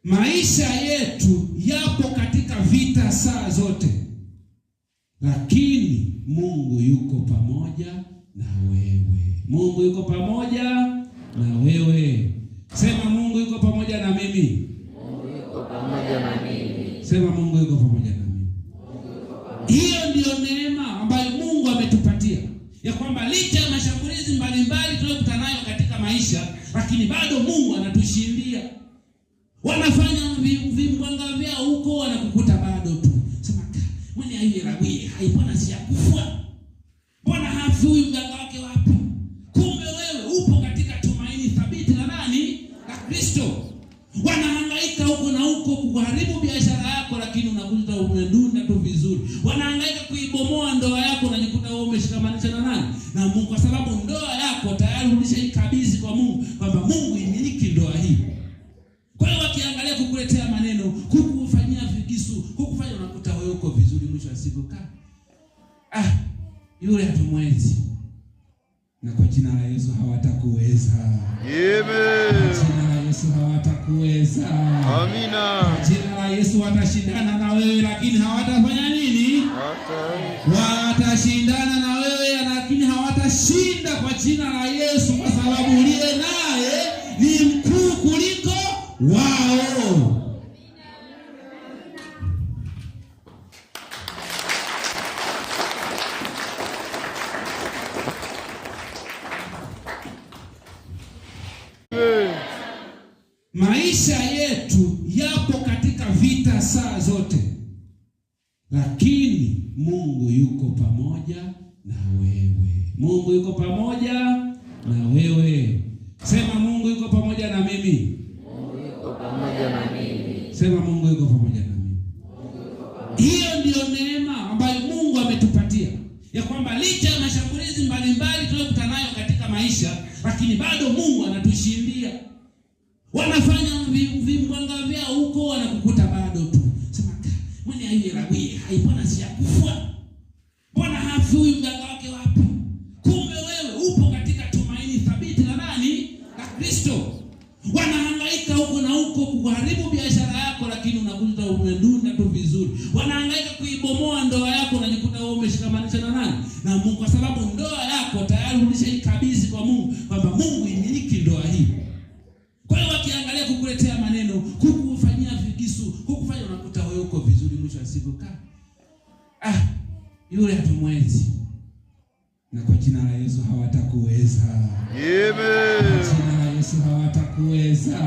Maisha yetu yapo katika vita saa zote, lakini Mungu yuko pamoja na wewe. Mungu yuko pamoja na wewe. Sema Mungu yuko pamoja na mimi. Mungu yuko pamoja na mimi. Sema Mungu yuko pamoja na mimi. Hiyo ndiyo neema ambayo Mungu ametupatia, ya kwamba licha ya mashambulizi mbalimbali tunayokutana nayo katika maisha, lakini bado Mungu anatushindia. Wanafanya vimbwanga vyao huko, wanakukuta bado tu. Sema mwenye hiyo rawi haipona, si yakufua. Mbona hafi huyu mganga wake wapi? Kumbe wewe upo katika tumaini thabiti la nani? La Kristo. Wanahangaika huko na huko kuharibu biashara yako, lakini unakuta umedunda tu vizuri. Wanahangaika kuibomoa ndoa yako, unajikuta wewe umeshikamanisha na nani? Na Mungu, kwa sababu ndoa yako tayari ulishaikabidhi kwa Mungu, kwamba Mungu imiliki ndoa hii. Kwa hiyo wakiangalia kukuletea maneno, kukufanyia vigisu, kukufanya unakuta wewe uko vizuri, mwisho wa siku yule hatumwezi. Na kwa jina la Yesu hawatakuweza. Amen. Kwa jina la Yesu hawatakuweza. Amina. Kwa jina la Yesu watashindana na wewe, lakini hawatafanya nini? Watashindana na wewe, lakini hawatashinda kwa jina la Yesu, kwa sababu uliye naye ni mkuu kuliko wao. Maisha yetu yapo katika vita saa zote, lakini Mungu yuko pamoja na wewe. Mungu yuko pamoja na wewe. Sema Mungu yuko pamoja na mimi. Mungu yuko pamoja na mimi. Sema Mungu yuko pamoja na mimi. Hiyo ndiyo neema ambayo Mungu ametupatia, ya kwamba licha ya mashambulizi mbalimbali tunayokutana nayo katika maisha, lakini bado Mungu anatushindia. Wanafanya vimbwanga vyao huko, wanakukuta bado tu. Sema mwenye hiyo rawi haipona, si yakufua. Mbona hafi huyu mganga wake wapi? Kumbe wewe upo katika tumaini thabiti la nani? La Kristo. Wanahangaika huko na huko kuharibu biashara yako, lakini unakuta umedunda tu vizuri. Wanahangaika kuibomoa ndoa yako, unajikuta wewe umeshikamanisha na nani? Na Mungu, kwa sababu ndoa yako tayari ulishaikabidhi kwa Mungu, kwamba Mungu imiliki ndoa hii. Kwa hiyo wakiangalia kukuletea maneno, kukufanyia vigisu, kukufanya unakuta wewe uko vizuri, mwisho wa siku yule hatumwezi. Na kwa jina la Yesu hawatakuweza. Amen. Kwa jina la Yesu hawatakuweza.